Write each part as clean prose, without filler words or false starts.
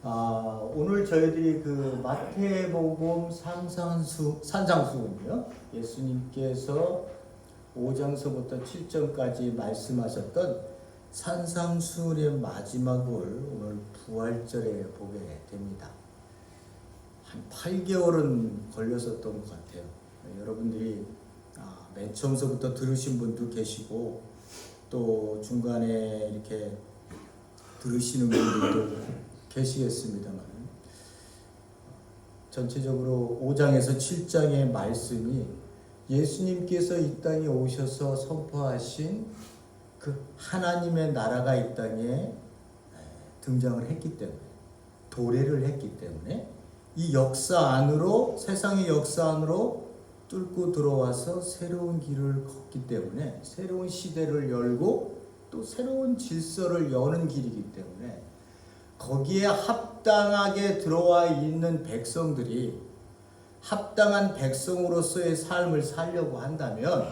오늘 저희들이 그 마태복음 산상수훈이요. 예수님께서 5장서부터 7장까지 말씀하셨던 산상수훈의 마지막을 오늘 부활절에 보게 됩니다. 한 8개월은 걸렸었던 것 같아요. 여러분들이 맨 처음서부터 들으신 분도 계시고 또 중간에 이렇게 들으시는 분들도 계시겠습니다만 전체적으로 5장에서 7장의 말씀이 예수님께서 이 땅에 오셔서 선포하신 그 하나님의 나라가 이 땅에 등장을 했기 때문에, 도래를 했기 때문에 이 역사 안으로, 세상의 역사 안으로 뚫고 들어와서 새로운 길을 걷기 때문에, 새로운 시대를 열고 또 새로운 질서를 여는 길이기 때문에 거기에 합당하게 들어와 있는 백성들이 합당한 백성으로서의 삶을 살려고 한다면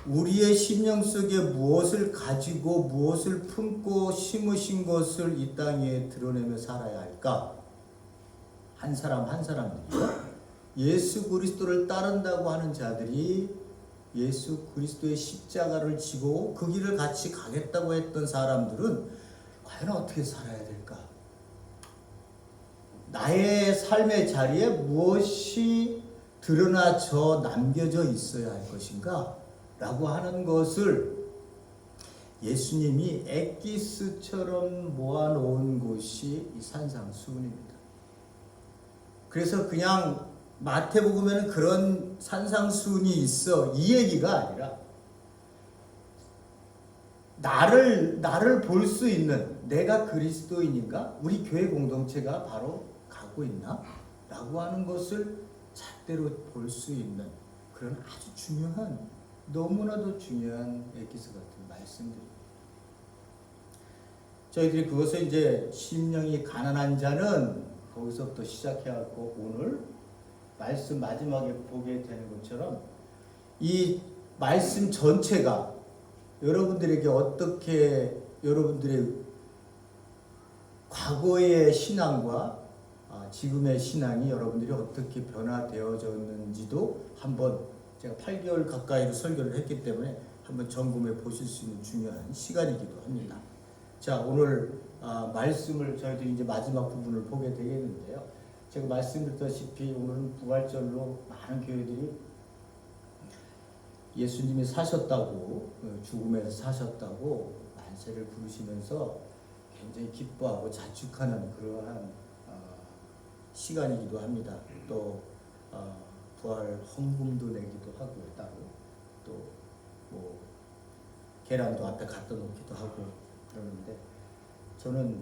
우리의 심령 속에 무엇을 가지고 무엇을 품고 심으신 것을 이 땅에 드러내며 살아야 할까? 한 사람 한 사람들이요. 예수 그리스도를 따른다고 하는 자들이 예수 그리스도의 십자가를 지고 그 길을 같이 가겠다고 했던 사람들은 과연 어떻게 살아야 될까? 나의 삶의 자리에 무엇이 드러나져 남겨져 있어야 할 것인가? 라고 하는 것을 예수님이 엑기스처럼 모아놓은 곳이 이 산상수훈입니다. 그래서 그냥 마태복음에는 그런 산상수훈이 있어 이 얘기가 아니라 나를 볼 수 있는, 내가 그리스도인인가? 우리 교회 공동체가 바로 가고 있나? 라고 하는 것을 잣대로 볼 수 있는 그런 아주 중요한, 너무나도 중요한 엑기스 같은 말씀들입니다. 저희들이 그것을 이제 심령이 가난한 자는 거기서부터 시작해야 하고, 오늘 말씀 마지막에 보게 되는 것처럼 이 말씀 전체가 여러분들에게 어떻게, 여러분들의 과거의 신앙과 지금의 신앙이 여러분들이 어떻게 변화되어졌는지도 한번, 제가 8개월 가까이로 설교를 했기 때문에 한번 점검해 보실 수 있는 중요한 시간이기도 합니다. 자, 오늘 말씀을 저희들이 이제 마지막 부분을 보게 되겠는데요. 제가 말씀드렸다시피 오늘은 부활절로 많은 교회들이 예수님이 사셨다고, 죽음에서 사셨다고 만세를 부르시면서 굉장히 기뻐하고 자축하는 그러한 시간이기도 합니다. 또 부활 헌금도 내기도 하고, 따로 또 뭐 계란도 앞에 갖다 놓기도 하고 그러는데, 저는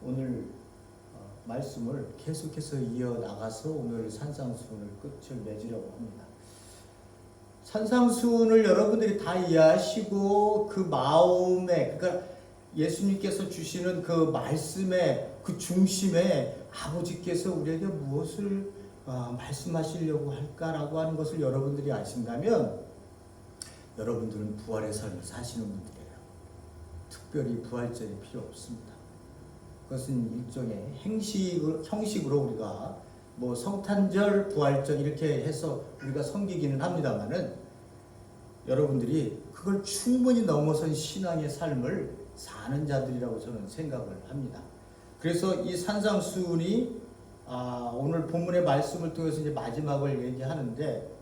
오늘 말씀을 계속해서 이어나가서 오늘 산상수훈을 끝을 맺으려고 합니다. 산상수훈을 여러분들이 다 이해하시고 그 마음에, 그러니까 예수님께서 주시는 그 말씀의 그 중심에 아버지께서 우리에게 무엇을 말씀하시려고 할까라고 하는 것을 여러분들이 아신다면 여러분들은 부활의 삶을 사시는 분들이에요. 특별히 부활절이 필요 없습니다. 그것은 일종의 형식으로 우리가 뭐 성탄절, 부활절 이렇게 해서 우리가 섬기기는 합니다만은 여러분들이 그걸 충분히 넘어선 신앙의 삶을 사는 자들이라고 저는 생각을 합니다. 그래서 이 산상수훈이 오늘 본문의 말씀을 통해서 이제 마지막을 얘기하는데,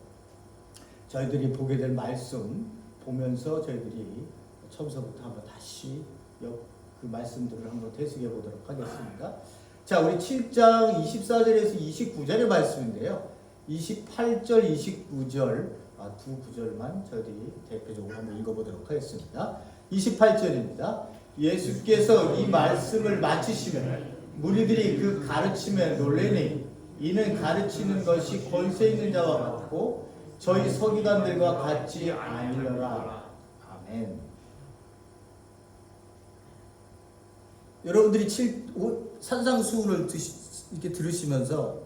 저희들이 보게 될 말씀 보면서 저희들이 처음서부터 한번 다시 그 말씀들을 한번 되새겨 보도록 하겠습니다. 자, 우리 7장 24절에서 29절의 말씀인데요. 28절, 29절 두 구절만 저희들이 대표적으로 한번 읽어보도록 하겠습니다. 28절입니다. 예수께서 이 말씀을 마치시면 무리들이 그 가르침에 놀래니 이는 가르치는 것이 권세 있는 자와 같고 저희 서기관들과 같지 아니려라. 아멘. 여러분들이 산상수훈을 이렇게 들으시면서,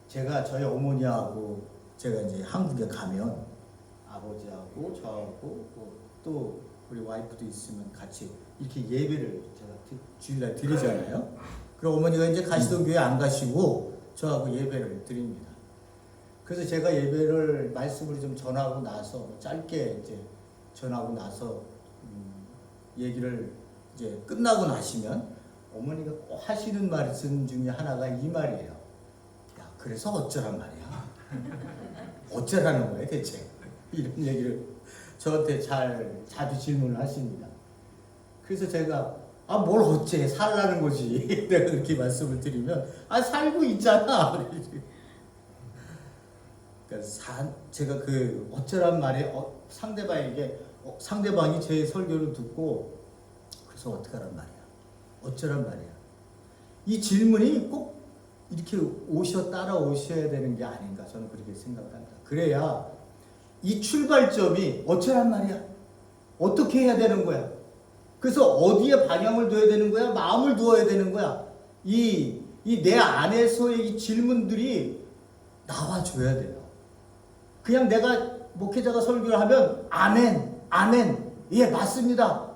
제가 저희 어머니하고 제가 이제 한국에 가면 아버지하고 저하고 또 우리 와이프도 있으면 같이 이렇게 예배를 제가 주일날 드리잖아요. 그럼 어머니가 이제 가시던 교회 안 가시고 저하고 예배를 드립니다. 그래서 제가 예배를 말씀을 좀 전하고 나서 짧게 이제 전하고 나서 얘기를 이제 끝나고 나시면 어머니가 꼭 하시는 말씀 중에 하나가 이 말이에요. 야, 그래서 어쩌란 말이야? 어쩌라는 거예요, 대체? 이런 얘기를 저한테 자주 질문을 하십니다. 그래서 제가 뭘 어째 살라는 거지. 내가 그렇게 말씀을 드리면 살고 있잖아. 그러니까 제가 그 어쩌란 말에 상대방에게 상대방이 제 설교를 듣고 그래서 어떡하란 말이야. 어쩌란 말이야. 이 질문이 꼭 이렇게 따라오셔야 되는 게 아닌가 저는 그렇게 생각합니다. 그래야 이 출발점이 어쩌란 말이야. 어떻게 해야 되는 거야. 그래서 어디에 방향을 둬야 되는 거야. 마음을 두어야 되는 거야. 이 내 안에서의 이 질문들이 나와줘야 돼요. 그냥 내가 목회자가 설교를 하면 아멘, 아멘, 예 맞습니다.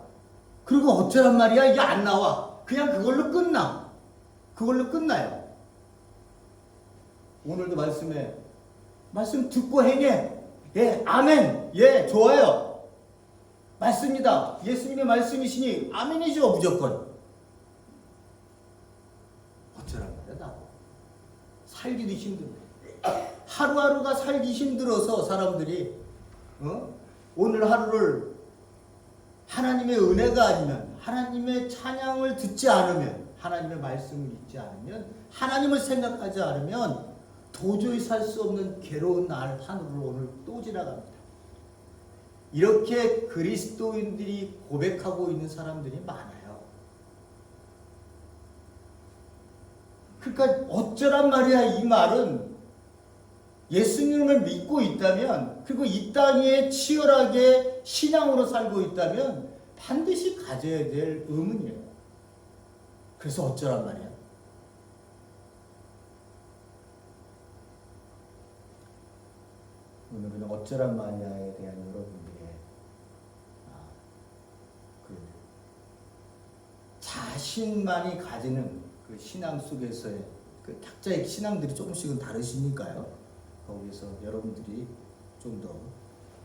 그리고 어쩌란 말이야 이게 안 나와. 그냥 그걸로 끝나. 그걸로 끝나요. 오늘도 말씀 듣고 행해. 예, 아멘, 예 좋아요. 맞습니다. 예수님의 말씀이시니 아멘이죠 무조건. 어쩌란 말이야 나. 살기도 힘든데. 하루하루가 살기 힘들어서 사람들이 오늘 하루를 하나님의 은혜가 아니면 하나님의 찬양을 듣지 않으면 하나님의 말씀을 읽지 않으면 하나님을 생각하지 않으면 도저히 살 수 없는 괴로운 날 하루를 오늘 또 지나갑니다. 이렇게 그리스도인들이 고백하고 있는 사람들이 많아요. 그러니까 어쩌란 말이야 이 말은 예수님을 믿고 있다면 그리고 이 땅에 치열하게 신앙으로 살고 있다면 반드시 가져야 될 의문이에요. 그래서 어쩌란 말이야. 오늘은 어쩌란 말이야에 대한 여러분들의 그 자신만이 가지는 그 신앙 속에서의 그 각자의 신앙들이 조금씩은 다르시니까요. 거기서 여러분들이 좀 더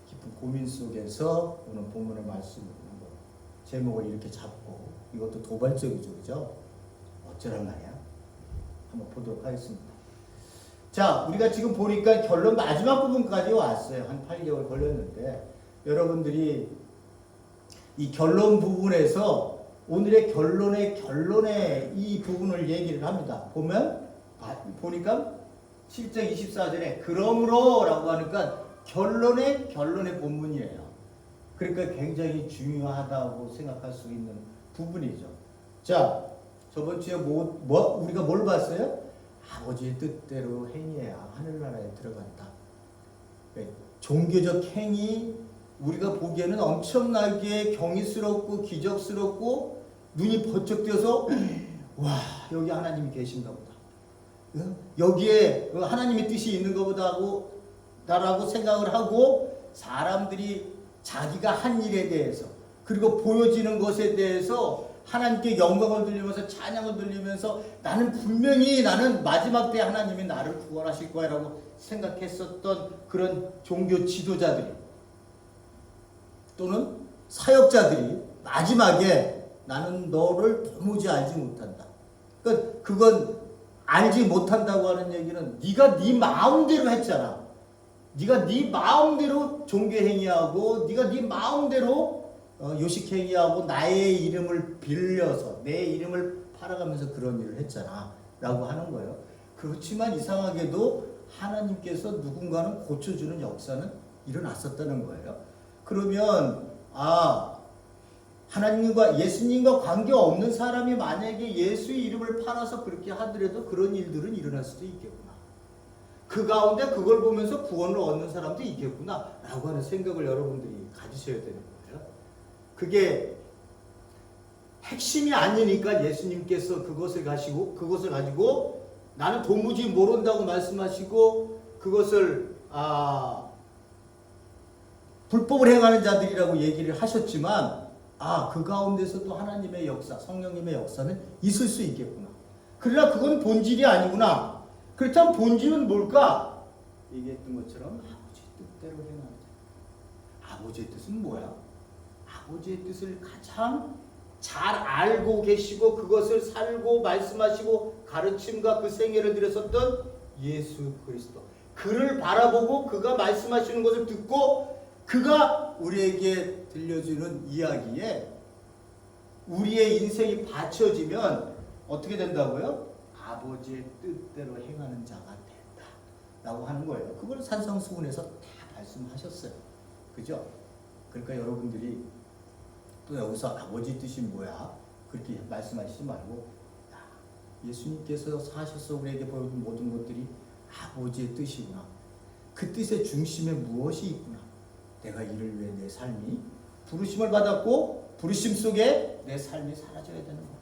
깊은 고민 속에서 오늘 본문의 말씀을 제목을 이렇게 잡고 이것도 도발적이죠, 그죠? 어쩌란 말이야? 한번 보도록 하겠습니다. 자, 우리가 지금 보니까 결론 마지막 부분까지 왔어요. 한 8개월 걸렸는데 여러분들이 이 결론 부분에서 오늘의 결론의 이 부분을 얘기를 합니다. 보니까 7장 24절에 그러므로 라고 하니까 결론의 본문이에요. 그러니까 굉장히 중요하다고 생각할 수 있는 부분이죠. 자, 저번 주에 우리가 뭘 봤어요? 아버지의 뜻대로 행해야 하늘나라에 들어간다. 종교적 행위 우리가 보기에는 엄청나게 경이스럽고 기적스럽고 눈이 번쩍 뜨여서 와 여기 하나님이 계신가 보다. 여기에 하나님의 뜻이 있는가 보다고 라고 생각을 하고 사람들이 자기가 한 일에 대해서 그리고 보여지는 것에 대해서 하나님께 영광을 돌리면서 찬양을 돌리면서 나는 마지막 때 하나님이 나를 구원하실 거야 라고 생각했었던 그런 종교 지도자들이 또는 사역자들이 마지막에 나는 너를 도무지 알지 못한다. 그러니까 그건 알지 못한다고 하는 얘기는 네가 네 마음대로 했잖아. 네가 네 마음대로 종교행위하고 네가 네 마음대로 요식행위하고 나의 이름을 빌려서 내 이름을 팔아가면서 그런 일을 했잖아 라고 하는 거예요. 그렇지만 이상하게도 하나님께서 누군가는 고쳐주는 역사는 일어났었다는 거예요. 그러면 하나님과 예수님과 관계없는 사람이 만약에 예수의 이름을 팔아서 그렇게 하더라도 그런 일들은 일어날 수도 있겠구나. 그 가운데 그걸 보면서 구원을 얻는 사람도 있겠구나 라고 하는 생각을 여러분들이 가지셔야 되는 거예요. 그게 핵심이 아니니까 예수님께서 그것을 가지고 나는 도무지 모른다고 말씀하시고 그것을 불법을 행하는 자들이라고 얘기를 하셨지만 그 가운데서도 하나님의 역사, 성령님의 역사는 있을 수 있겠구나. 그러나 그건 본질이 아니구나. 그렇다면 본질은 뭘까? 얘기했던 것처럼 아버지의 뜻대로 행하는 자. 아버지의 뜻은 뭐야? 아버지의 뜻을 가장 잘 알고 계시고 그것을 살고 말씀하시고 가르침과 그 생애를 들였었던 예수 그리스도. 그를 바라보고 그가 말씀하시는 것을 듣고 그가 우리에게 들려주는 이야기에 우리의 인생이 받쳐지면 어떻게 된다고요? 아버지의 뜻대로 행하는 자가 된다 라고 하는 거예요. 그걸 산상수훈에서 다 말씀하셨어요. 그죠? 그러니까 여러분들이 또 여기서 아버지 뜻이 뭐야? 그렇게 말씀하시지 말고 예수님께서 사셔서 우리에게 보여준 모든 것들이 아버지의 뜻이구나. 그 뜻의 중심에 무엇이 있구나. 내가 이를 위해 내 삶이 부르심을 받았고 부르심 속에 내 삶이 사라져야 되는 거구나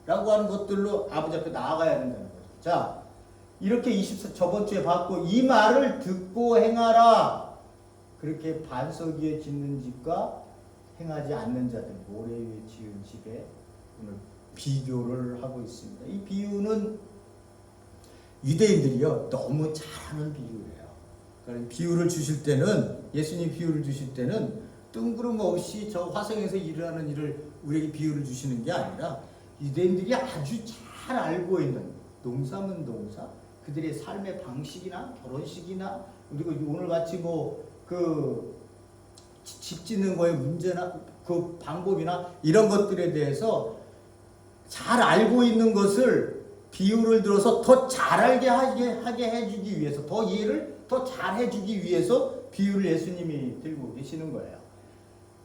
라고 하는 것들로 아버지 앞에 나아가야 된다는 거죠. 자, 이렇게 저번 주에 봤고 이 말을 듣고 행하라. 그렇게 반석 위에 짓는 집과 행하지 않는 자들, 모래 위에 지은 집에 오늘 비교를 하고 있습니다. 이 비유는 유대인들이요 너무 잘하는 비유예요. 그러니까 비유를 주실 때는 예수님 비유를 주실 때는 뜬구름 없이 저 화성에서 일하는 일을 우리에게 비유를 주시는 게 아니라 유대인들이 아주 잘 알고 있는 농사면 농사, 그들의 삶의 방식이나 결혼식이나 그리고 오늘 같이 집 짓는 거의 문제나 그 방법이나 이런 것들에 대해서 잘 알고 있는 것을 비유를 들어서 더 잘 알게 하게 해주기 위해서 더 이해를 더 잘 해주기 위해서 비유를 예수님이 들고 계시는 거예요.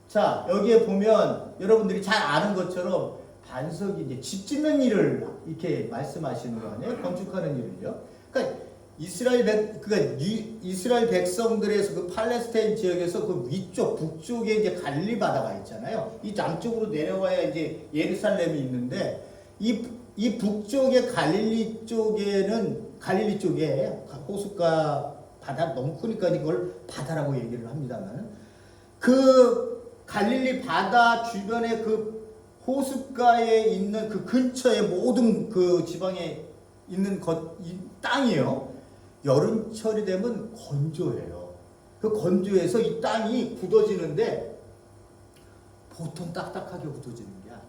자, 여기에 보면 여러분들이 잘 아는 것처럼 반석이 이제 집 짓는 일을 이렇게 말씀하시는 거 아니에요? 건축하는 일을요. 그러니까 이스라엘 백성들에서 그 팔레스타인 지역에서 그 위쪽 북쪽에 이제 갈릴리 바다가 있잖아요. 이 남쪽으로 내려와야 이제 예루살렘이 있는데 이 북쪽의 갈릴리 쪽에 호숫가 바다 너무 크니까 이걸 바다라고 얘기를 합니다만 그 갈릴리 바다 주변에 그 호숫가에 있는 그 근처에 모든 그 지방에 있는 이 땅이요. 여름철이 되면 건조해요. 그 건조해서 이 땅이 굳어지는데 보통 딱딱하게 굳어지는 게 아니에요.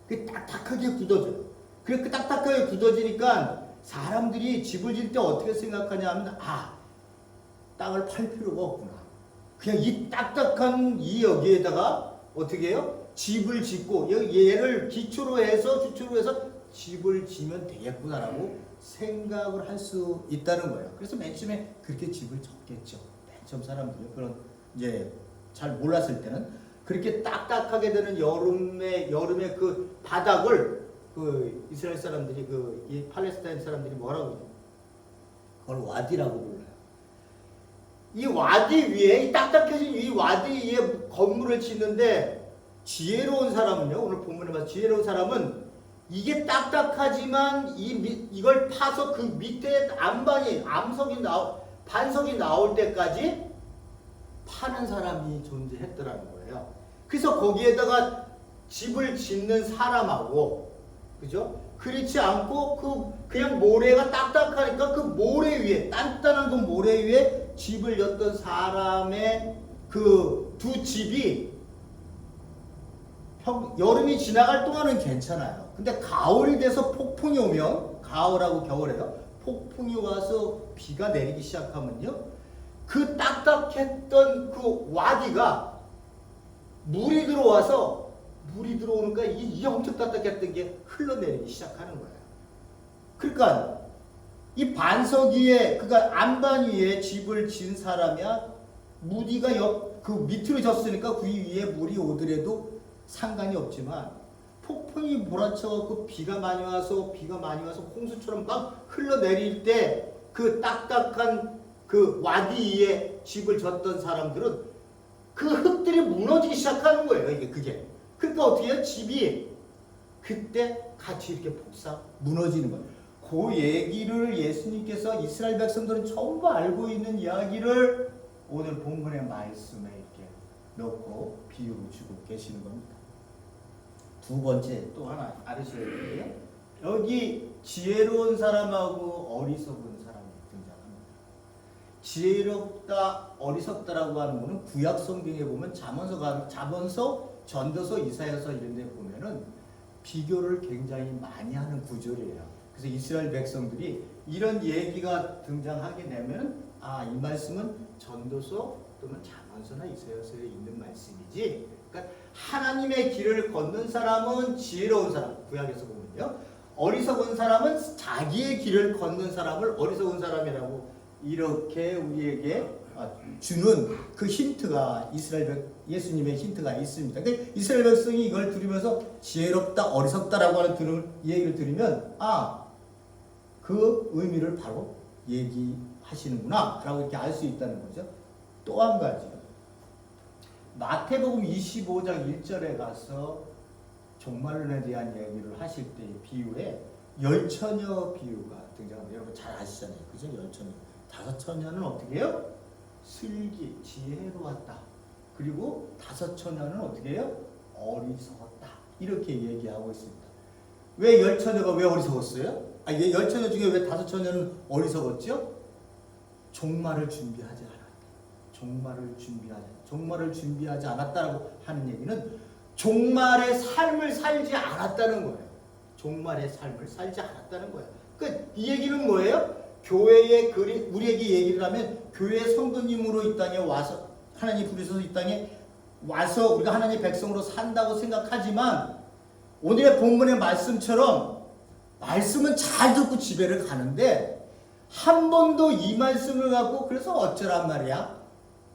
그 딱딱하게 굳어져요. 그렇게 딱딱하게 굳어지니까 사람들이 집을 짓을 때 어떻게 생각하냐 하면 땅을 팔 필요가 없구나. 그냥 이 딱딱한 이 여기에다가 어떻게 해요? 집을 짓고 얘를 기초로 해서 집을 지면 되겠구나라고 생각을 할 수 있다는 거예요. 그래서 맨 처음에 그렇게 집을 졌겠죠. 맨 처음 사람들이 그런 이제 잘 몰랐을 때는 그렇게 딱딱하게 되는 여름의 그 바닥을 그 이스라엘 사람들이 이 팔레스타인 사람들이 뭐라고 해요? 그걸 와디라고 불러요. 이 와디 위에 이 딱딱해진 이 와디 위에 건물을 짓는데 지혜로운 사람은요. 오늘 본문에 봐서 지혜로운 사람은 이게 딱딱하지만 이걸 파서 그 밑에 반석이 나올 때까지 파는 사람이 존재했더라는 거예요. 그래서 거기에다가 집을 짓는 사람하고, 그죠? 그렇지 않고 그냥 모래가 딱딱하니까 그 모래 위에 단단한 그 모래 위에 집을 였던 사람의 그 두 집이 여름이 지나갈 동안은 괜찮아요. 근데 가을이 돼서 폭풍이 오면, 가을하고 겨울에요. 폭풍이 와서 비가 내리기 시작하면요. 그 딱딱했던 그 와디가 물이 들어오니까 이 엄청 딱딱했던 게 흘러내리기 시작하는 거예요. 그러니까 이 반석 위에, 그러니까 안반 위에 집을 진 사람이야 무디가 그 밑으로 졌으니까 그 위에 물이 오더라도 상관이 없지만 폭풍이 몰아쳐갖고 비가 많이 와서 홍수처럼 막 흘러내릴 때 그 딱딱한 그 와디 위에 집을 졌던 사람들은 그 흙들이 무너지기 시작하는 거예요. 그게. 그러니까 어떻게 해요? 집이 그때 같이 이렇게 폭삭 무너지는 거예요. 그 얘기를 예수님께서 이스라엘 백성들은 전부 알고 있는 이야기를 오늘 본문의 말씀에 이렇게 넣고 비유를 주고 계시는 겁니다. 두 번째 또 하나 알으셔야 돼요. 여기 지혜로운 사람하고 어리석은 사람이 등장합니다. 지혜롭다, 어리석다라고 하는 것은 구약 성경에 보면 잠언서, 전도서, 이사야서 이런 데 보면은 비교를 굉장히 많이 하는 구절이에요. 그래서 이스라엘 백성들이 이런 얘기가 등장하게 되면 이 말씀은 전도서 또는 잠언서나 이사야서에 있는 말씀이지. 그러니까 하나님의 길을 걷는 사람은 지혜로운 사람, 구약에서 보면요. 어리석은 사람은 자기의 길을 걷는 사람을 어리석은 사람이라고 이렇게 우리에게 주는 그 힌트가 예수님의 힌트가 있습니다. 그러니까 이스라엘 백성이 이걸 들으면서 지혜롭다, 어리석다라고 하는 얘기를 들으면 그 의미를 바로 얘기하시는구나 라고 이렇게 알 수 있다는 거죠. 또 한 가지, 마태복음 25장 1절에 가서 종말론에 대한 얘기를 하실 때의 비유에 열처녀 비유가 등장합니다. 여러분 잘 아시잖아요. 그죠? 열처녀. 다섯 처녀는 어떻게 해요? 슬기, 지혜로웠다. 그리고 다섯 처녀는 어떻게 해요? 어리석었다. 이렇게 얘기하고 있습니다. 왜 열처녀가 왜 어리석었어요? 열 처녀 중에 왜 다섯 처녀는 어리석었죠? 종말을 준비하지 않았다. 종말을 준비하지 않았다고 하는 얘기는 종말의 삶을 살지 않았다는 거예요. 종말의 삶을 살지 않았다는 거예요. 그러니까 이 얘기는 뭐예요? 교회의 우리에게 얘기를 하면 교회 성도님으로 이 땅에 와서 하나님 부르셔서 이 땅에 와서 우리가 하나님의 백성으로 산다고 생각하지만 오늘의 본문의 말씀처럼 말씀은 잘 듣고 집에를 가는데 한 번도 이 말씀을 갖고 그래서 어쩌란 말이야?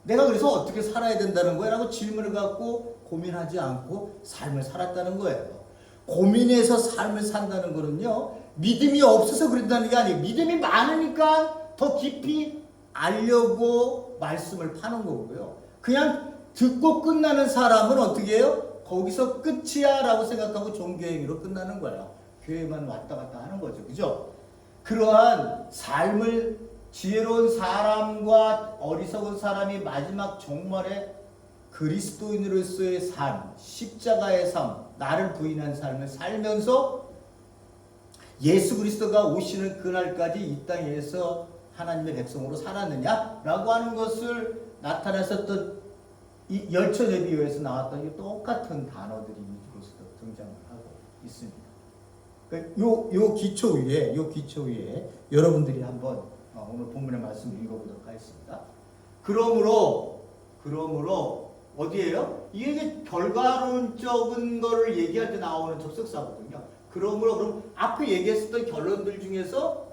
내가 그래서 어떻게 살아야 된다는 거야? 라고 질문을 갖고 고민하지 않고 삶을 살았다는 거예요. 고민해서 삶을 산다는 거는요, 믿음이 없어서 그런다는 게 아니에요. 믿음이 많으니까 더 깊이 알려고 말씀을 파는 거고요. 그냥 듣고 끝나는 사람은 어떻게 해요? 거기서 끝이야 라고 생각하고 종교행위로 끝나는 거예요. 교회만 왔다 갔다 하는 거죠. 그죠? 그러한 삶을 지혜로운 사람과 어리석은 사람이 마지막 종말에 그리스도인으로서의 삶, 십자가의 삶, 나를 부인한 삶을 살면서 예수 그리스도가 오시는 그날까지 이 땅에서 하나님의 백성으로 살았느냐라고 하는 것을 나타냈었던 이 열처녀 비유에서 나왔던 이 똑같은 단어들이 이곳에서 등장을 하고 있습니다. 요 기초 위에 여러분들이 한번 오늘 본문의 말씀 읽어보도록 하겠습니다. 그러므로 어디에요? 이게 결과론적인 거를 얘기할 때 나오는 접속사거든요. 그럼 앞에 얘기했었던 결론들 중에서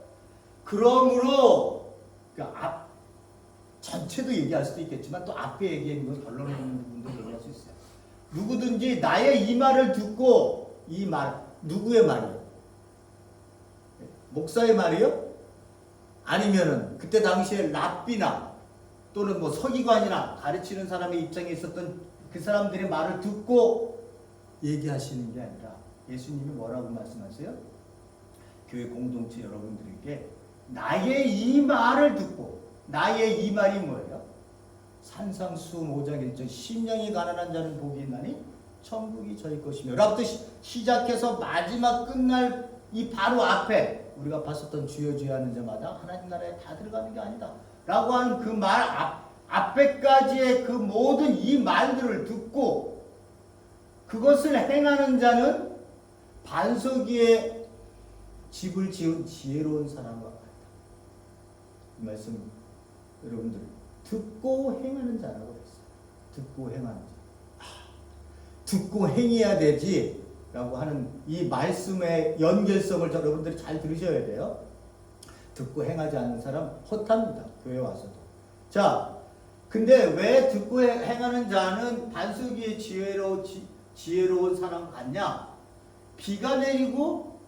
앞 전체도 얘기할 수도 있겠지만 또 앞에 얘기한 건 결론적인 부분도 얘기할 수 있어요. 누구든지 나의 이 말을 듣고 이 말 누구의 말이에요? 목사의 말이요? 아니면은 그때 당시에 랍비나 또는 서기관이나 가르치는 사람의 입장에 있었던 그 사람들의 말을 듣고 얘기하시는 게 아니라 예수님이 뭐라고 말씀하세요? 교회 공동체 여러분들에게 나의 이 말을 듣고, 나의 이 말이 뭐예요? 산상수훈 5장 1절 심령이 가난한 자는 복이 있나니 천국이 저희 것이며 라부터 시작해서 마지막 끝날 이 바로 앞에 우리가 봤었던 주여 주여 하는 자마다 하나님 나라에 다 들어가는 게 아니다 라고 하는 그 말 앞에까지의 그 모든 이 말들을 듣고 그것을 행하는 자는 반석 위에 집을 지은 지혜로운 사람과 같다. 이 말씀 여러분들 듣고 행하는 자라고 했어요. 듣고 행하는 자. 듣고 행해야 되지 라고 하는 이 말씀의 연결성을 여러분들이 잘 들으셔야 돼요. 듣고 행하지 않는 사람 헛합니다. 교회 와서도. 자, 근데 왜 듣고 행하는 자는 반석 위에 지혜로운 사람 같냐? 비가 내리고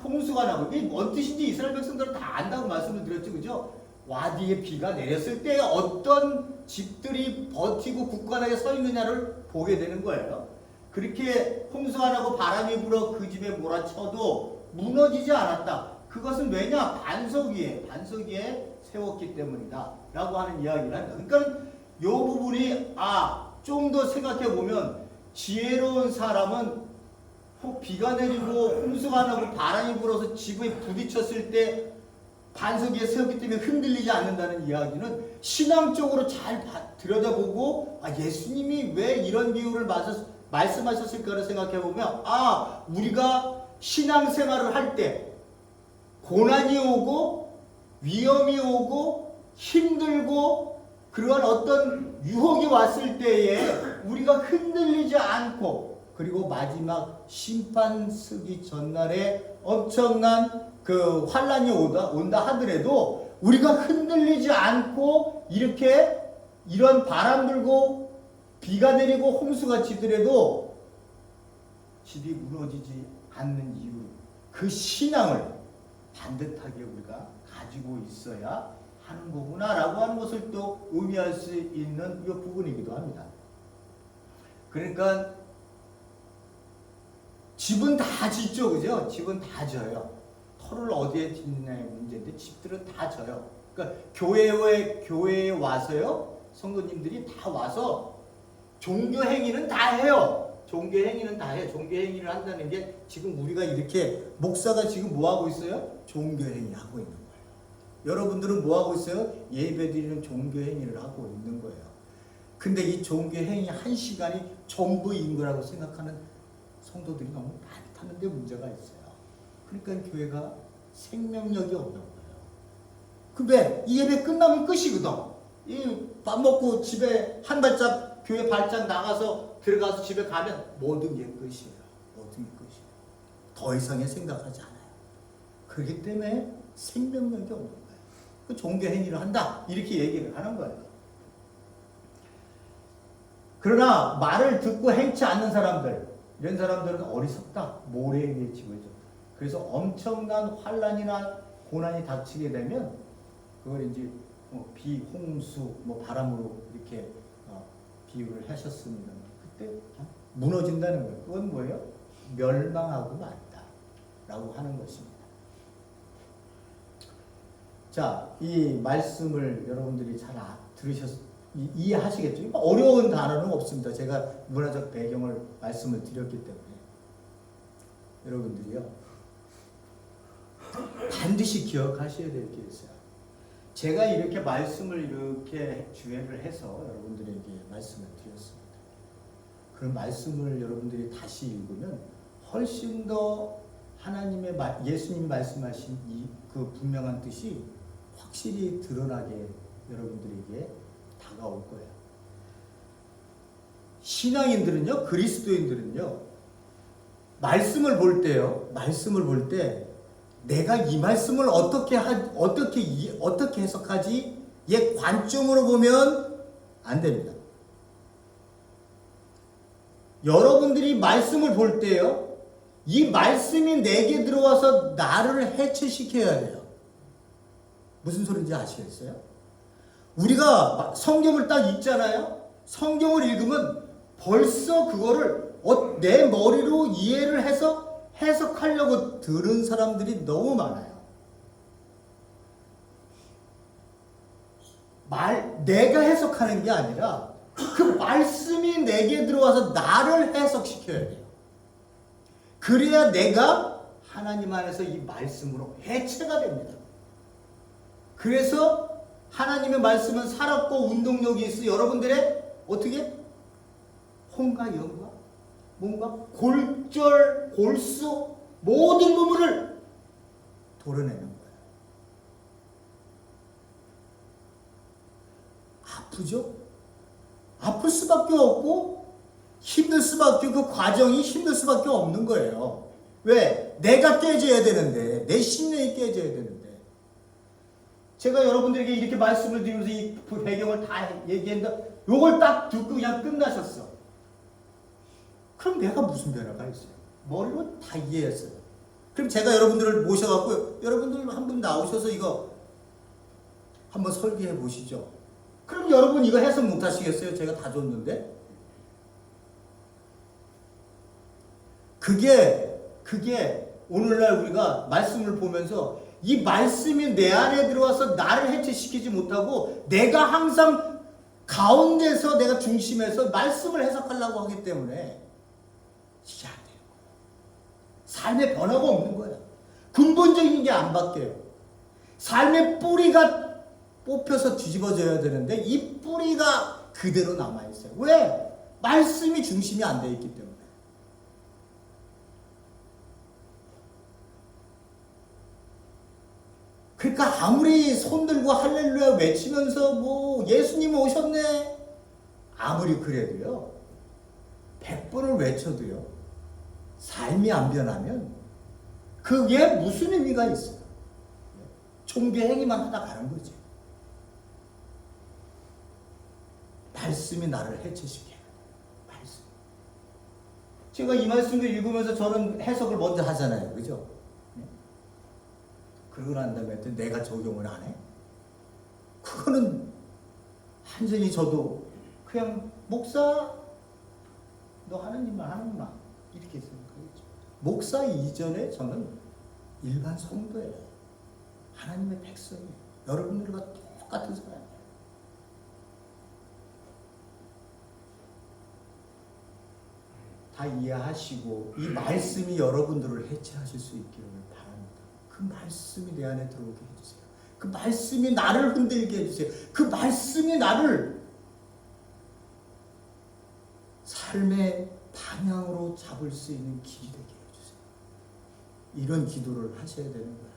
홍수가 나고 이게 뭔 뜻인지 이스라엘 백성들은 다 안다고 말씀을 드렸죠. 그죠? 와디에 비가 내렸을 때 어떤 집들이 버티고 굳건하게 서 있느냐를 보게 되는 거예요. 그렇게 홍수가 나고 바람이 불어 그 집에 몰아쳐도 무너지지 않았다. 그것은 왜냐? 반석 위에 세웠기 때문이다 라고 하는 이야기를 한다. 그러니까 이 부분이 좀 더 생각해 보면 지혜로운 사람은 혹 비가 내리고 홍수가 나고 바람이 불어서 집에 부딪혔을 때 반석 위에 세웠기 때문에 흔들리지 않는다는 이야기는 신앙적으로 잘 들여다보고 예수님이 왜 이런 비유를 말씀하셨을까를 생각해 보면 우리가 신앙생활을 할 때 고난이 오고 위험이 오고 힘들고 그러한 어떤 유혹이 왔을 때에 우리가 흔들리지 않고 그리고 마지막 심판 서기 전날에 엄청난 그 환란이 온다 하더라도 우리가 흔들리지 않고 이런 바람 불고 비가 내리고 홍수가 치더라도 집이 무너지지 않는 이유, 그 신앙을 반듯하게 우리가 가지고 있어야 하는 거구나라고 하는 것을 또 의미할 수 있는 이 부분이기도 합니다. 그러니까 집은 다 짓죠, 그죠? 집은 다 져요. 터를 어디에 짓느냐의 문제인데 집들은 다 져요. 그러니까 교회에 와서요, 성도님들이 다 와서 종교 행위는 다 해요. 종교 행위는 다 해요. 종교 행위를 한다는 게 지금 우리가 이렇게 목사가 지금 뭐 하고 있어요? 종교 행위 하고 있는 거예요. 여러분들은 뭐 하고 있어요? 예배드리는 종교 행위를 하고 있는 거예요. 근데 이 종교 행위 한 시간이 전부인 거라고 생각하는 성도들이 너무 많다는 데 문제가 있어요. 그러니까 교회가 생명력이 없는 거예요. 근데 이 예배 끝나면 끝이거든. 이 밥 먹고 집에 한 발짝 교회 발짝 나가서 들어가서 집에 가면 모든 게 끝이에요. 모든 게 끝이에요. 더 이상의 생각하지 않아요. 그렇기 때문에 생명력이 없는 거예요. 그 종교 행위를 한다 이렇게 얘기를 하는 거예요. 그러나 말을 듣고 행치 않는 사람들, 이런 사람들은 어리석다, 모래에 위에 집을 졌다. 그래서 엄청난 환란이나 고난이 닥치게 되면 그걸 이제 비, 홍수, 바람으로 이렇게 비유를 하셨습니다. 그때 무너진다는 거예요. 그건 뭐예요? 멸망하고 말다라고 하는 것입니다. 자, 이 말씀을 여러분들이 잘 이해하시겠죠? 어려운 단어는 없습니다. 제가 문화적 배경을 말씀을 드렸기 때문에 여러분들이요 반드시 기억하셔야 될 게 있어요. 제가 이렇게 말씀을 이렇게 주회를 해서 여러분들에게 말씀을 드렸습니다. 그런 말씀을 여러분들이 다시 읽으면 훨씬 더 하나님의 예수님이 말씀하신 그 분명한 뜻이 확실히 드러나게 여러분들에게 다가올 거예요. 신앙인들은요, 그리스도인들은요, 말씀을 볼 때 내가 이 말씀을 어떻게 해석하지? 얘 관점으로 보면 안 됩니다. 여러분들이 말씀을 볼 때요, 이 말씀이 내게 들어와서 나를 해체시켜야 돼요. 무슨 소리인지 아시겠어요? 우리가 성경을 딱 읽잖아요. 성경을 읽으면 벌써 그거를 내 머리로 이해를 해서 해석하려고 들은 사람들이 너무 많아요. 내가 해석하는 게 아니라 그 말씀이 내게 들어와서 나를 해석시켜야 돼요. 그래야 내가 하나님 안에서 이 말씀으로 해체가 됩니다. 그래서 하나님의 말씀은 살았고 운동력이 있어 여러분들의 어떻게? 혼과 영과 뭔가 골절, 골수 모든 부분을 도려내는 거예요. 아프죠? 아플 수밖에 없고 힘들 수밖에 그 과정이 힘들 수밖에 없는 거예요. 왜? 내가 깨져야 되는데 내 신령이 깨져야 되는데 제가 여러분들에게 이렇게 말씀을 드리면서 이 배경을 다 얘기했는데 요걸 딱 듣고 그냥 끝나셨어. 그럼 내가 무슨 변화가 있어요? 머리로 다 이해했어요. 그럼 제가 여러분들을 모셔갖고 여러분들 한 분 나오셔서 이거 한번 설계해 보시죠. 그럼 여러분 이거 해석 못 하시겠어요? 제가 다 줬는데. 그게 오늘날 우리가 말씀을 보면서 이 말씀이 내 안에 들어와서 나를 해체시키지 못하고 내가 항상 가운데서 내가 중심에서 말씀을 해석하려고 하기 때문에 이게 안 돼요. 삶의 변화가 없는 거야. 근본적인 게 안 바뀌어요. 삶의 뿌리가 뽑혀서 뒤집어져야 되는데 이 뿌리가 그대로 남아있어요. 왜? 말씀이 중심이 안 돼 있기 때문에. 그러니까 아무리 손들고 할렐루야 외치면서 뭐 예수님 오셨네 아무리 그래도요 100번을 외쳐도요 삶이 안 변하면 그게 무슨 의미가 있어요? 종교 행위만 하다 가는 거지. 말씀이 나를 해체시켜요. 말씀. 제가 이 말씀을 읽으면서 저는 해석을 먼저 하잖아요. 그죠? 그러고 난 다음에 내가 적용을 안 해? 그거는 완전히 저도 그냥 목사 너 하느님만 하는구나 이렇게 생각하겠죠. 목사 이전에 저는 일반 성도예요. 하나님의 백성이에요. 여러분들과 똑같은 사람이에요. 다 이해하시고 이 말씀이 여러분들을 해체하실 수 있기를 바랍니다. 그 말씀이 내 안에 들어오게 해주세요. 그 말씀이 나를 흔들게 해주세요. 그 말씀이 나를 삶의 방향으로 잡을 수 있는 길이 되게 해주세요. 이런 기도를 하셔야 되는 거예요.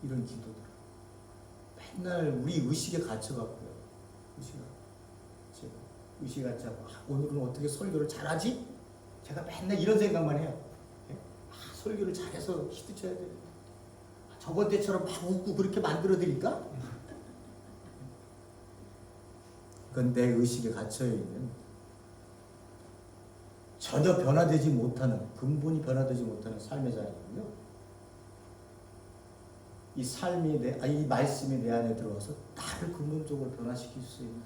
이런 기도들. 맨날 우리 의식에 갇혀갖고요. 의식에 갇혀갖고 오늘은 어떻게 설교를 잘하지? 제가 맨날 이런 생각만 해요. 설교를 잘해서 히트 쳐야 되는데 저번 때처럼 막 웃고 그렇게 만들어드릴까? 그건 내 의식에 갇혀있는 전혀 변화되지 못하는 근본이 변화되지 못하는 삶의 자리이고요. 이 삶이 이 말씀이 내 안에 들어와서 나를 근본적으로 변화시킬 수 있는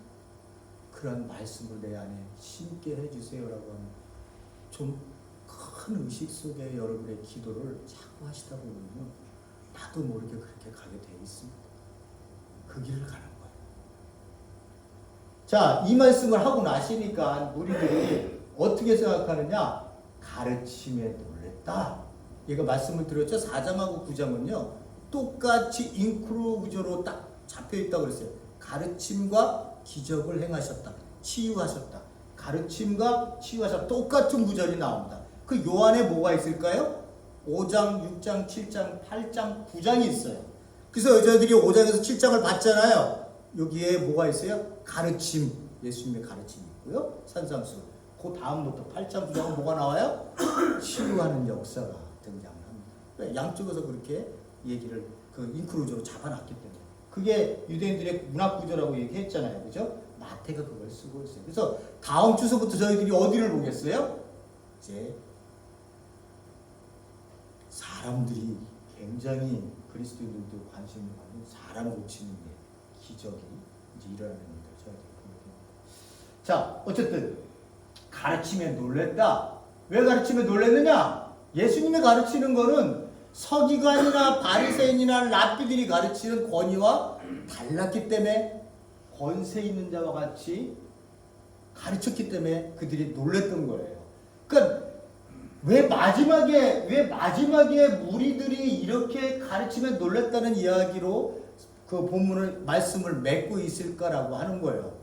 그런 말씀을 내 안에 심게 해주세요라고 하는 좀 큰 의식 속에 여러분의 기도를 자꾸 하시다 보면요. 나도 모르게 그렇게 가게 돼 있습니다. 그 길을 가는 거예요. 자, 이 말씀을 하고 나시니까 우리들이 어떻게 생각하느냐? 가르침에 놀랬다. 얘가 말씀을 드렸죠. 4장하고 9장은요. 똑같이 잉크로 구조로 딱 잡혀있다고 그랬어요. 가르침과 기적을 행하셨다. 치유하셨다. 가르침과 치유하셨다. 똑같은 구절이 나옵니다. 그 요한에 뭐가 있을까요? 5장, 6장, 7장, 8장, 9장이 있어요. 그래서 저희들이 5장에서 7장을 봤잖아요. 여기에 뭐가 있어요? 가르침, 예수님의 가르침이 있고요. 산상수. 그 다음부터 8장, 9장은 뭐가 나와요? 치유하는 역사가 등장합니다. 양쪽에서 그렇게 얘기를 그 잉크루저로 잡아놨기 때문에. 그게 유대인들의 문학구조라고 얘기했잖아요. 그죠? 마태가 그걸 쓰고 있어요. 그래서 다음 주서부터 저희들이 어디를 보겠어요? 이제 사람들이 굉장히 그리스도인들도 관심을 갖는 사람 고치는 게 기적이 이제 일어나는 일을 저희들이 보게 됩니다. 자, 어쨌든 가르침에 놀랬다. 왜 가르침에 놀랬느냐? 예수님이 가르치는 거는 서기관이나 바리새인이나 랍비들이 가르치는 권위와 달랐기 때문에 권세 있는 자와 같이 가르쳤기 때문에 그들이 놀랬던 거예요. 그러니까 왜 마지막에 무리들이 이렇게 가르치면 놀랬다는 이야기로 그 본문을 말씀을 맺고 있을까라고 하는 거예요.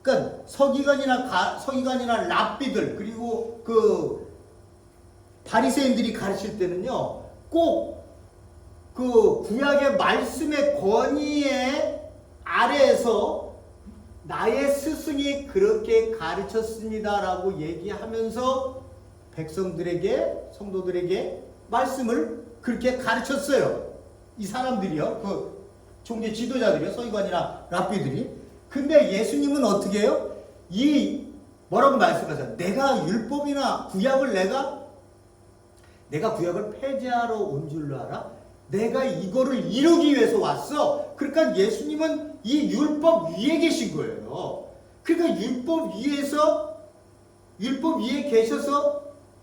그러니까 서기관이나 랍비들 그리고 그 바리새인들이 가르칠 때는요, 꼭 그 구약의 말씀의 권위에 아래에서 나의 스승이 그렇게 가르쳤습니다라고 얘기하면서 백성들에게, 성도들에게 말씀을 그렇게 가르쳤어요. 이 사람들이요, 그 종교 지도자들이요, 서기관이나 랍비들이. 근데 예수님은 어떻게 해요? 뭐라고 말씀하세요? 내가 율법이나 구약을 내가 구약을 폐지하러 온 줄로 알아? 내가 이거를 이루기 위해서 왔어. 그러니까 예수님은 이 율법 위에 계신 거예요. 그러니까 율법 위에 계셔서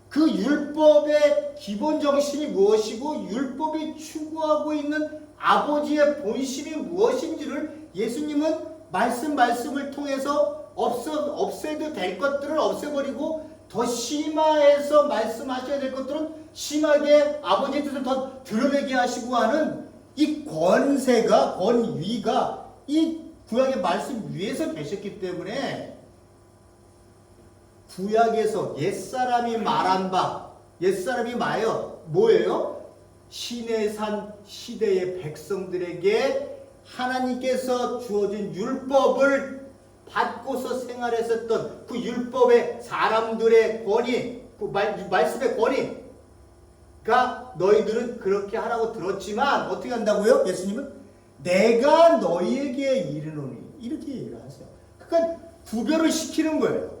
그 율법의 기본 정신이 무엇이고 율법이 추구하고 있는 아버지의 본심이 무엇인지를 예수님은 말씀을 통해서 없애도 될 것들을 없애버리고 더 심화해서 말씀하셔야 될 것들은 심하게 아버지의 뜻을 더 드러내게 하시고 하는 이 권위가 이 구약의 말씀 위에서 계셨기 때문에 구약에서 옛사람이 말한 바, 옛사람이 뭐예요? 시내산 시대의 백성들에게 하나님께서 주어진 율법을 받고서 생활했었던 그 율법의 사람들의 권위, 그 말씀의 권위가 너희들은 그렇게 하라고 들었지만 어떻게 한다고요? 예수님은 내가 너희에게 이르노니 이렇게 얘기를 하세요. 그러니까 구별을 시키는 거예요.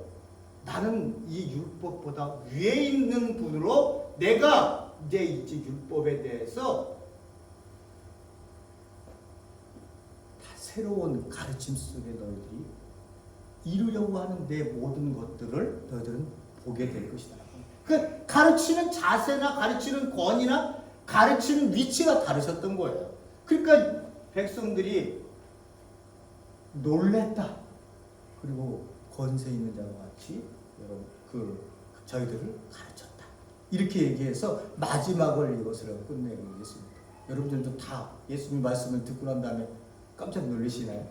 나는 이 율법보다 위에 있는 분으로 내가 이제 율법에 대해서 다 새로운 가르침 속에 너희들이 이루려고 하는 내 모든 것들을 너희들은 보게 될 것이다. 그 가르치는 자세나 가르치는 권위나 가르치는 위치가 다르셨던 거예요. 그러니까 백성들이 놀랬다. 그리고 권세 있는 자와 같이 여러분 저희들을 가르쳤다. 이렇게 얘기해서 마지막을 이것으로 끝내고 있습니다. 여러분들도 다 예수님 말씀을 듣고 난 다음에 깜짝 놀라시나요?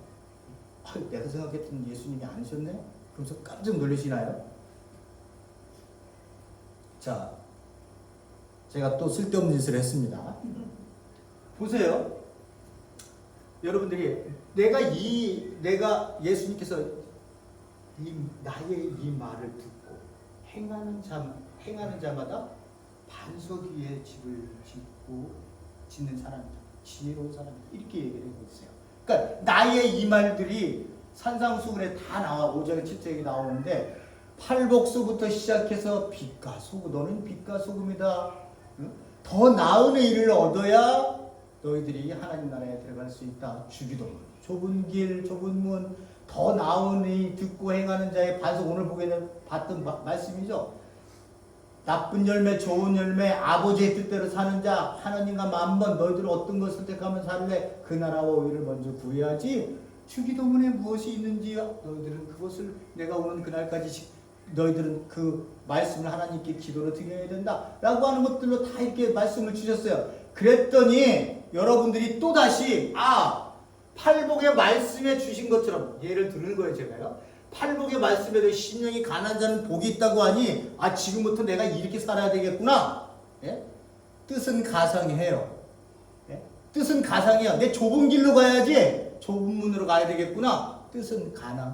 내가 생각했던 예수님이 아니셨네? 그러면서 깜짝 놀라시나요? 자, 제가 또 쓸데없는 짓을 했습니다. 보세요. 여러분들이 내가 예수님께서 나의 이 말을 듣고 행하는 자마다 반석 위에 집을 짓는 사람이다. 지혜로운 사람이다. 이렇게 얘기를 하고 있어요. 그러니까 나의 이 말들이 산상수훈에 다 나와 5장 7장에 나오는데 팔복수부터 시작해서 빛과 소금, 너는 빛과 소금이다. 더 나은 일을 얻어야 너희들이 하나님 나라에 들어갈 수 있다. 주기도문, 좁은 길, 좁은 문, 더 나은 일 듣고 행하는 자의 반석. 오늘 봤던 말씀이죠. 나쁜 열매, 좋은 열매, 아버지의 뜻대로 사는 자, 하나님과 만번 너희들은 어떤 것을 선택하면 살래? 그 나라와 의를 먼저 구해야지. 주기도문에 무엇이 있는지 너희들은 그것을 내가 오는 그날까지 너희들은 그 말씀을 하나님께 기도로 드려야 된다 라고 하는 것들로 다 이렇게 말씀을 주셨어요. 그랬더니 여러분들이 또다시 팔복의 말씀에 주신 것처럼 예를 드는 거예요. 제가요. 팔복의 말씀에도 심령이 가난한 자는 복이 있다고 하니 지금부터 내가 이렇게 살아야 되겠구나. 예? 뜻은 가상해요. 예? 뜻은 가상이야. 내 좁은 길로 가야지. 좁은 문으로 가야 되겠구나. 뜻은 가능.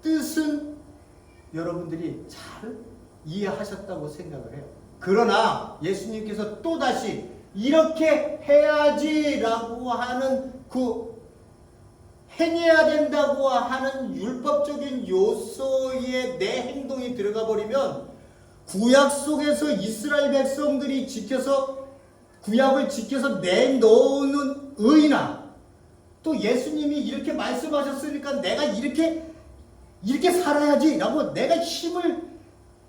뜻은 여러분들이 잘 이해하셨다고 생각을 해요. 그러나 예수님께서 또다시 이렇게 해야지라고 하는 행해야 된다고 하는 율법적인 요소에 내 행동이 들어가 버리면 구약 속에서 이스라엘 백성들이 구약을 지켜서 내놓는 의나 또 예수님이 이렇게 말씀하셨으니까 내가 이렇게 살아야지라고 내가 힘을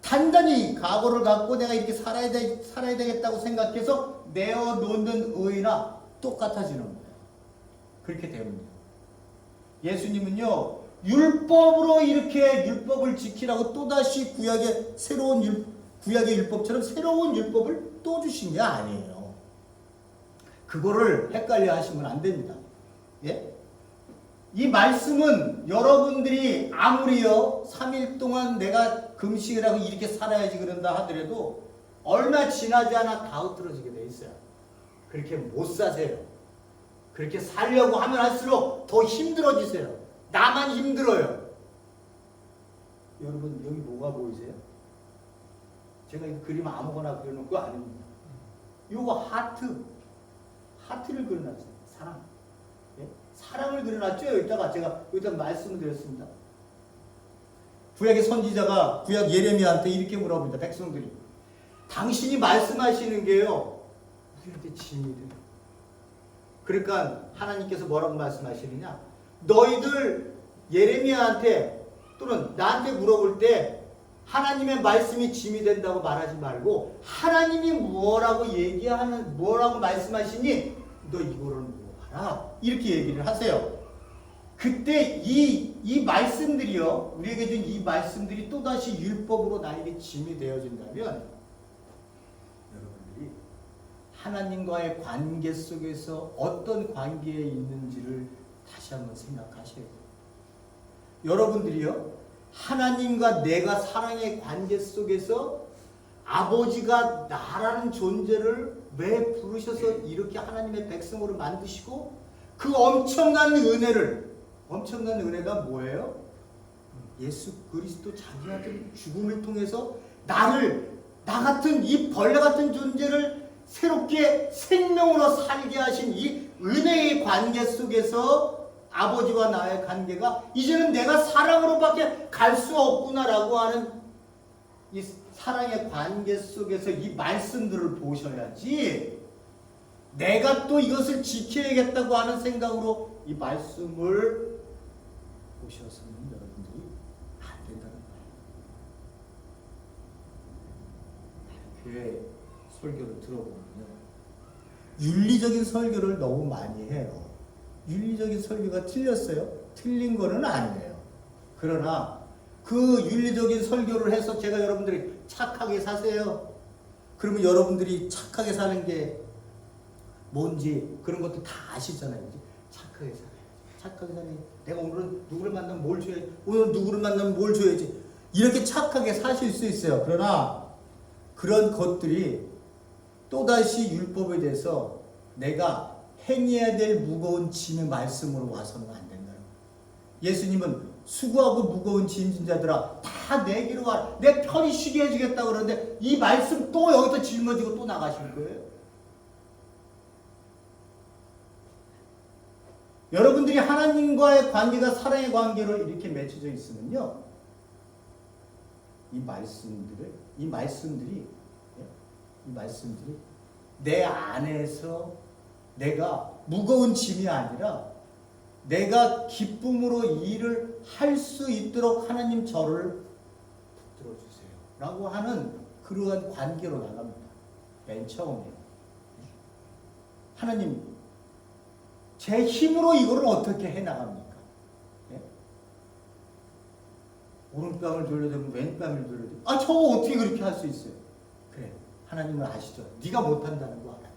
단단히 각오를 갖고 내가 이렇게 살아야 되겠다고 생각해서 내어놓는 의나 똑같아지는 거예요. 그렇게 되면요. 예수님은요, 율법으로 이렇게 율법을 지키라고 또다시 구약의 율법처럼 새로운 율법을 또 주신 게 아니에요. 그거를 헷갈려 하시면 안 됩니다. 예? 이 말씀은 여러분들이 아무리요 3일 동안 내가 금식을 하고 이렇게 살아야지 그런다 하더라도 얼마 지나지 않아 다 흩어지게 돼 있어요. 그렇게 못 사세요. 그렇게 살려고 하면 할수록 더 힘들어지세요. 나만 힘들어요. 여러분 여기 뭐가 보이세요? 제가 이 그림 아무거나 그려놓은 거 아닙니다. 요거 하트를 그려놨어요. 사랑. 예? 사랑을 그려놨죠. 여기다가 말씀을 드렸습니다. 구약의 선지자가 구약 예레미야한테 이렇게 물어봅니다. 백성들이 당신이 말씀하시는 게요 우리한테 짐이 돼요. 그러니까 하나님께서 뭐라고 말씀하시느냐, 너희들 예레미야한테 또는 나한테 물어볼 때 하나님의 말씀이 짐이 된다고 말하지 말고 하나님이 뭐라고 말씀하시니 너 이거를 뭐하라 이렇게 얘기를 하세요. 그때 이 말씀들이요, 우리에게 준 이 말씀들이 또다시 율법으로 나에게 짐이 되어진다면 여러분들이 하나님과의 관계 속에서 어떤 관계에 있는지를 다시 한번 생각하셔야 돼요. 여러분들이요, 하나님과 내가 사랑의 관계 속에서 아버지가 나라는 존재를 왜 부르셔서 이렇게 하나님의 백성으로 만드시고 그 엄청난 은혜가 뭐예요? 예수 그리스도 자기 아들 죽음을 통해서 나 같은 이 벌레 같은 존재를 새롭게 생명으로 살게 하신 이 은혜의 관계 속에서 아버지와 나의 관계가 이제는 내가 사랑으로밖에 갈 수 없구나라고 하는 이 사랑의 관계 속에서 이 말씀들을 보셔야지 내가 또 이것을 지켜야겠다고 하는 생각으로 이 말씀을 보셔서는 여러분들이 안 된다는 거예요. 교회 설교를 들어보면요, 윤리적인 설교를 너무 많이 해요. 윤리적인 설교가 틀렸어요? 틀린 거는 아니에요. 그러나 그 윤리적인 설교를 해서 제가 여러분들이 착하게 사세요. 그러면 여러분들이 착하게 사는 게 뭔지 그런 것도 다 아시잖아요. 착하게 살아야지. 착하게 살아야지. 내가 오늘은 누구를 만나면 뭘 줘야지. 오늘 누구를 만나면 뭘 줘야지. 이렇게 착하게 사실 수 있어요. 그러나 그런 것들이 또다시 율법에 대해서 내가 행해야 될 무거운 짐의 말씀으로 와서는 안 된다는 거예요. 예수님은 수고하고 무거운 짐진 자들아 다 내게로 와, 내 편히 쉬게 해주겠다 그러는데 이 말씀 또 여기서 짊어지고 또 나가실 거예요. 여러분들이 하나님과의 관계가 사랑의 관계로 이렇게 맺혀져 있으면요, 이 말씀들이 내 안에서 내가 무거운 짐이 아니라 내가 기쁨으로 일을 할 수 있도록 하나님 저를 붙들어 주세요 라고 하는 그러한 관계로 나갑니다. 맨 처음에 하나님 제 힘으로 이거를 어떻게 해나갑니까? 예? 오른뺨을 돌려대면 왼뺨을 돌려대면 저거 어떻게 그렇게 할 수 있어요? 그래, 하나님은 아시죠? 네가 못한다는 거 알아요.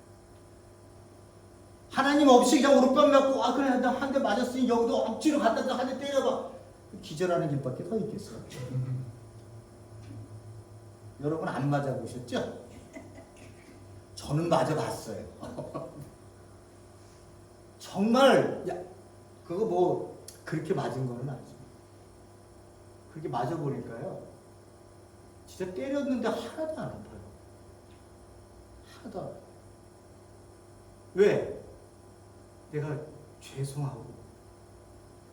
하나님 없이 그냥 오른뺨 맞고 그래 나 한 대 맞았으니 여기도 억지로 갖다 한 대 때려봐. 기절하는 길밖에 더 있겠어요. 여러분 안 맞아보셨죠? 저는 맞아봤어요. 정말 그거 뭐 그렇게 맞은 거는 아니죠. 그렇게 맞아보니까요, 진짜 때렸는데 하나도 안 아파요. 하나도 안 아파요. 왜? 내가 죄송하고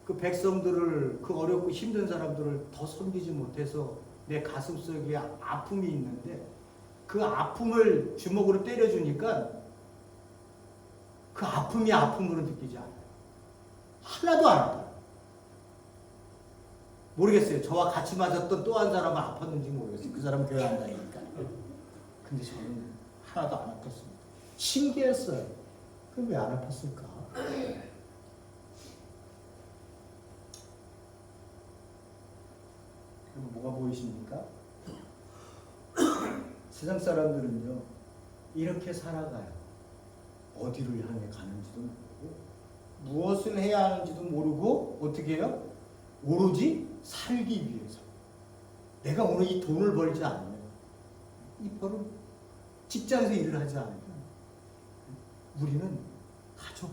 그 백성들을, 그 어렵고 힘든 사람들을 더 섬기지 못해서 내 가슴속에 아픔이 있는데 그 아픔을 주먹으로 때려주니까 그 아픔이 아픔으로 느끼지 않아요. 하나도 안 아파요. 모르겠어요. 저와 같이 맞았던 또 한 사람은 아팠는지 모르겠어요. 그 사람은 교회 안 다니니까. 근데 저는 하나도 안 아팠습니다. 신기했어요. 그럼 왜 안 아팠을까? 그럼 뭐가 보이십니까? 세상 사람들은요, 이렇게 살아가요. 어디를 향해 가는지도 모르고 무엇을 해야 하는지도 모르고 어떻게 해요? 오로지 살기 위해서. 내가 오늘 이 돈을 벌지 않으면, 이 벌은 직장에서 일을 하지 않으면 우리는 가족,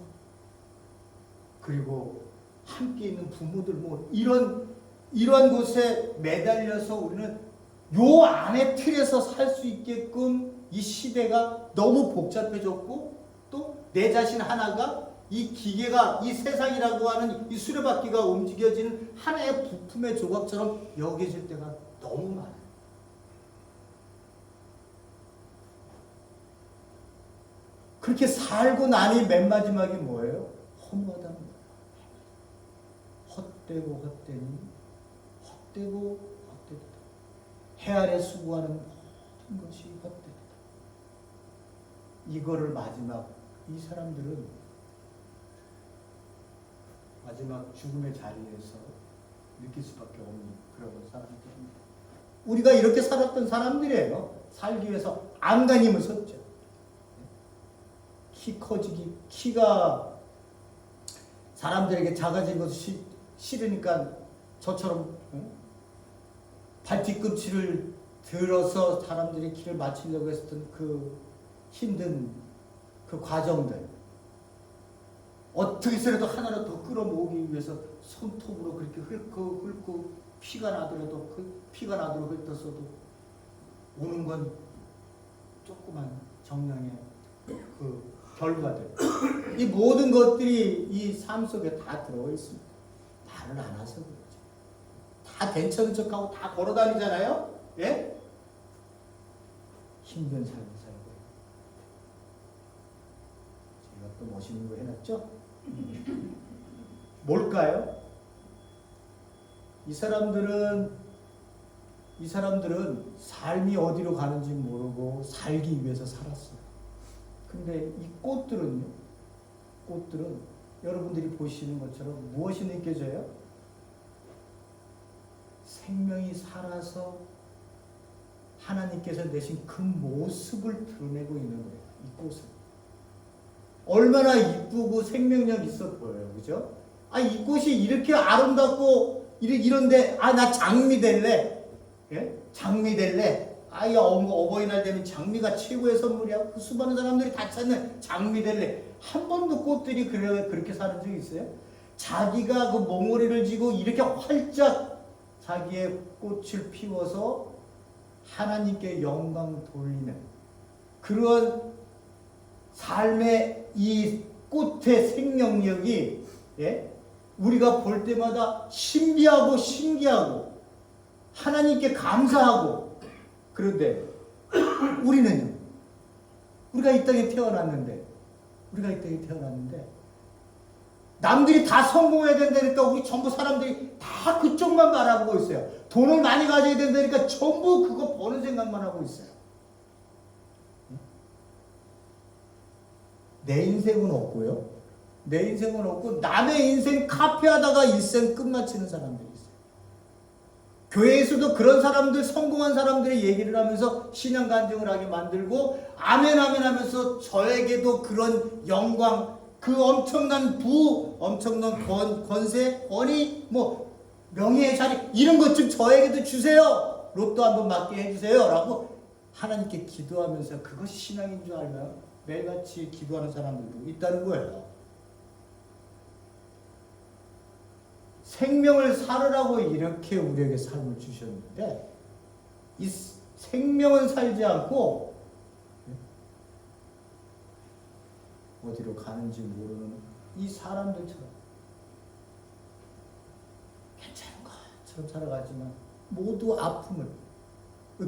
그리고 함께 있는 부모들, 뭐 이런 곳에 매달려서 우리는 요 안에 틀에서 살 수 있게끔 이 시대가 너무 복잡해졌고, 또 내 자신 하나가 이 기계가, 이 세상이라고 하는 이 수레바퀴가 움직여지는 하나의 부품의 조각처럼 여겨질 때가 너무 많아요. 그렇게 살고 나니 맨 마지막이 뭐예요? 허무하다는 거예요. 헛되고 헛되니 헛되고 헛되다. 해 아래 수고하는 모든 것이 헛되다. 이거를 마지막 이 사람들은 마지막 죽음의 자리에서 느낄 수밖에 없는 그런 사람들입니다. 우리가 이렇게 살았던 사람들이에요. 살기 위해서 안간힘을 썼죠. 키 커지기, 키가 사람들에게 작아진 것이 싫으니까 저처럼 발 뒤꿈치를 들어서 사람들이 키를 맞추려고 했던 그 힘든 그 과정들, 어떻게 해서라도 하나를 더 끌어모으기 위해서 손톱으로 그렇게 훑고 피가 나더라도 훑었어도 오는 건 조그만 정량의 그 결과들. 이 모든 것들이 이 삶 속에 다 들어가 있습니다. 말을 안 해서 그렇죠. 다 괜찮은 척하고 다 걸어다니잖아요. 예? 힘든 삶을 살고. 제가 또 멋있는 거 해놨죠? 뭘까요? 이 사람들은 삶이 어디로 가는지 모르고 살기 위해서 살았어요. 근데 이 꽃들은 여러분들이 보시는 것처럼 무엇이 느껴져요? 생명이 살아서 하나님께서 내신 그 모습을 드러내고 있는 거예요. 이 꽃은 얼마나 이쁘고 생명력 있어 보여요, 그죠? 이 꽃이 이렇게 아름답고 이런데 나 장미 될래, 예? 장미 될래. 어버이날 되면 장미가 최고의 선물이야. 그 수많은 사람들이 다 찾는 장미 될래. 한 번도 꽃들이 그렇게 사는 적이 있어요? 자기가 그 몽우리를 쥐고 이렇게 활짝 자기의 꽃을 피워서 하나님께 영광 돌리는 그런 삶의 이 꽃의 생명력이, 예? 우리가 볼 때마다 신비하고 신기하고 하나님께 감사하고. 그런데 우리는요, 우리가 이 땅에 태어났는데 남들이 다 성공해야 된다니까 우리 전부 사람들이 다 그쪽만 바라보고 있어요. 돈을 많이 가져야 된다니까 전부 그거 버는 생각만 하고 있어요. 내 인생은 없고요. 남의 인생 카피하다가 일생 끝마치는 사람들이 있어요. 교회에서도 그런 사람들, 성공한 사람들의 얘기를 하면서 신앙 간증을 하게 만들고 아멘 하면서 저에게도 그런 영광, 그 엄청난 엄청난 권세, 권위, 명예의 자리 이런 것 좀 저에게도 주세요. 로또 한번 맞게 해주세요. 라고 하나님께 기도하면서 그것이 신앙인 줄 알면 매일같이 기도하는 사람들도 있다는 거예요. 생명을 살으라고 이렇게 우리에게 삶을 주셨는데 이 생명은 살지 않고 어디로 가는지 모르는 이 사람들처럼 괜찮은 것처럼 살아가지만 모두 아픔을,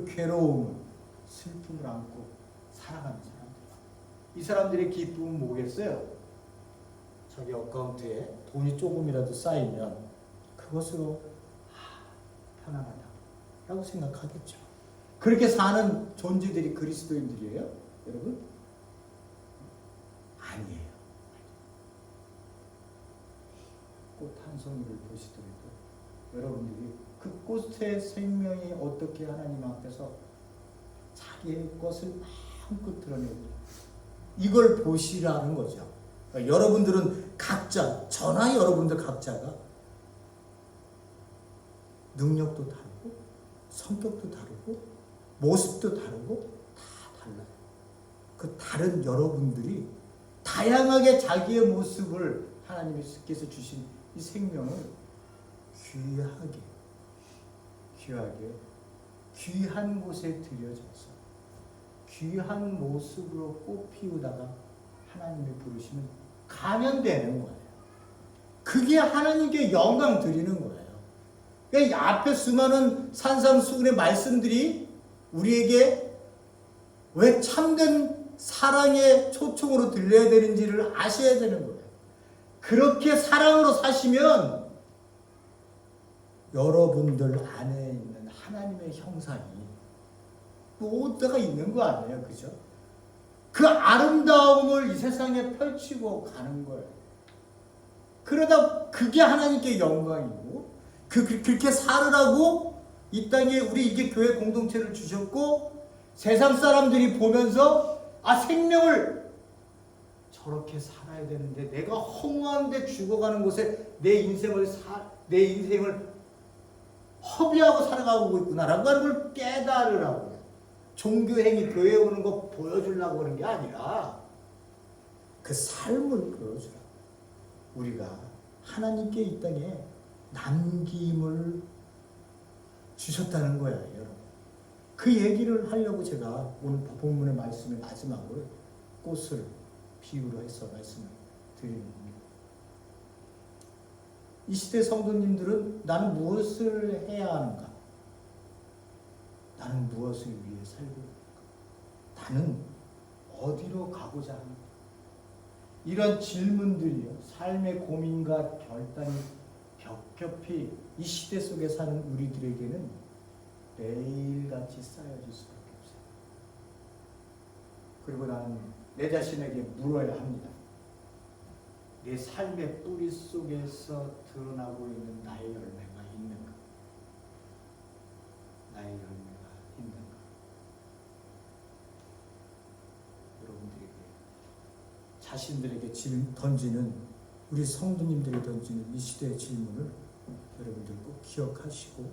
괴로움을, 슬픔을 안고 살아가는 사람들. 이 사람들의 기쁨은 뭐겠어요? 자기 어카운트에 돈이 조금이라도 쌓이면 그것으로 편안하다라고 생각하겠죠. 그렇게 사는 존재들이 그리스도인들이에요, 여러분? 아니에요. 꽃 한 송이를 보시더라도 여러분들이 그 꽃의 생명이 어떻게 하나님 앞에서 자기의 것을 마음껏 드러내고 이걸 보시라는 거죠. 그러니까 여러분들은 각자, 저나 여러분들 각자가 능력도 다르고 성격도 다르고 모습도 다르고 다 달라요. 그 다른 여러분들이 다양하게 자기의 모습을 하나님께서 주신 이 생명을 귀하게 귀한 곳에 들여져서 귀한 모습으로 꽃 피우다가 하나님의 부르시면 감연되는 거예요. 그게 하나님께 영광 드리는 거예요. 그러니까 앞에 수많은 산상수훈의 말씀들이 우리에게 왜 참된 사랑의 초청으로 들려야 되는지를 아셔야 되는 거예요. 그렇게 사랑으로 사시면 여러분들 안에 있는 하나님의 형상이 모두가 있는 거 아니에요, 그죠? 그 아름다움을 이 세상에 펼치고 가는 거예요. 그러다 그게 하나님께 영광이고 그렇게 살으라고 이 땅에 우리 이게 교회 공동체를 주셨고 세상 사람들이 보면서 생명을 저렇게 살아야 되는데 내가 허무한데 죽어가는 곳에 내 인생을 허비하고 살아가고 있구나라고 하는 걸 깨달으라고. 종교행위 교회에 오는 거 보여주려고 하는 게 아니라 그 삶을 보여주라고. 우리가 하나님께 이 땅에 남김을 주셨다는 거야, 여러분. 그 얘기를 하려고 제가 오늘 본문의 말씀의 마지막으로 꽃을 비유로 해서 말씀을 드리는 겁니다. 이 시대 성도님들은 나는 무엇을 해야 하는가? 나는 무엇을 위해 살고 있는가? 나는 어디로 가고자 하는가? 이런 질문들이요, 삶의 고민과 결단이 겹겹이 이 시대 속에 사는 우리들에게는 매일같이 쌓여질 수밖에 없어요. 그리고 나는 내 자신에게 물어야 합니다. 내 삶의 뿌리 속에서 드러나고 있는 나의 열매가 있는가? 나의 열매가 있는가? 여러분들에게 자신들에게 던지는 우리 성도님들이 던지는 이 시대의 질문을 여러분들 꼭 기억하시고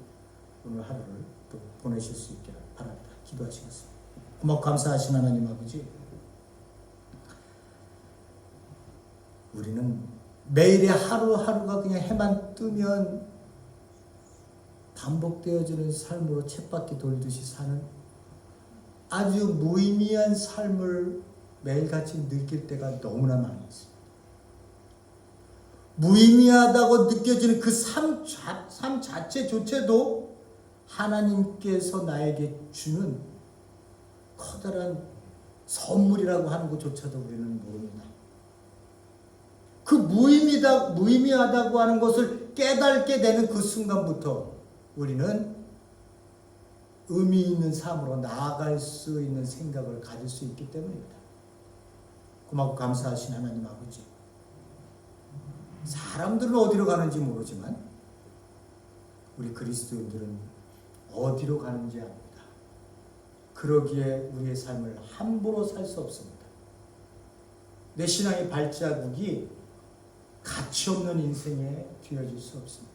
오늘 하루를 또 보내실 수 있게 바랍니다. 기도하시겠습니다. 고맙고 감사하신 하나님 아버지, 우리는 매일의 하루하루가 그냥 해만 뜨면 반복되어지는 삶으로 쳇바퀴 돌듯이 사는 아주 무의미한 삶을 매일같이 느낄 때가 너무나 많이 있습니다. 무의미하다고 느껴지는 그 삶 자체조차도 하나님께서 나에게 주는 커다란 선물이라고 하는 것조차도 우리는 모릅니다. 그 무의미하다고 하는 것을 깨닫게 되는 그 순간부터 우리는 의미 있는 삶으로 나아갈 수 있는 생각을 가질 수 있기 때문입니다. 고맙고 감사하신 하나님 아버지, 사람들은 어디로 가는지 모르지만 우리 그리스도인들은 어디로 가는지 압니다. 그러기에 우리의 삶을 함부로 살 수 없습니다. 내 신앙의 발자국이 가치없는 인생에 뒤어질 수 없습니다.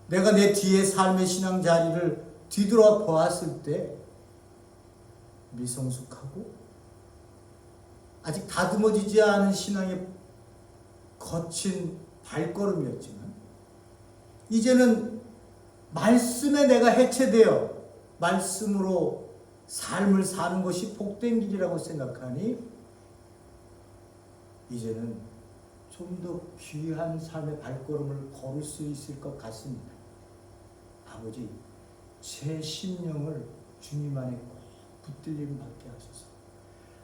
내가 내 뒤에 삶의 신앙 자리를 뒤돌아 보았을 때 미성숙하고 아직 다듬어지지 않은 신앙의 거친 발걸음이었지만 이제는 말씀에 내가 해체되어 말씀으로 삶을 사는 것이 복된 길이라고 생각하니 이제는 좀 더 귀한 삶의 발걸음을 걸을 수 있을 것 같습니다. 아버지, 제 심령을 주님 안에 꼭 붙들림 받게 하소서.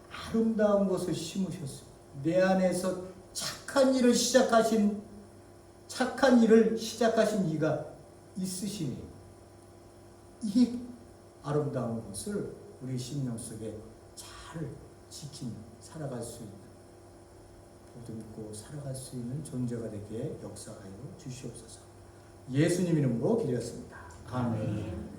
아름다운 것을 심으셨습니다. 내 안에서 착한 일을 시작하신 이가 있으시니 이 아름다운 것을 우리 심령 속에 잘 지키며 살아갈 수 있는, 보듬고 살아갈 수 있는 존재가 되게 역사하여 주시옵소서. 예수님 이름으로 기도했습니다. 아멘.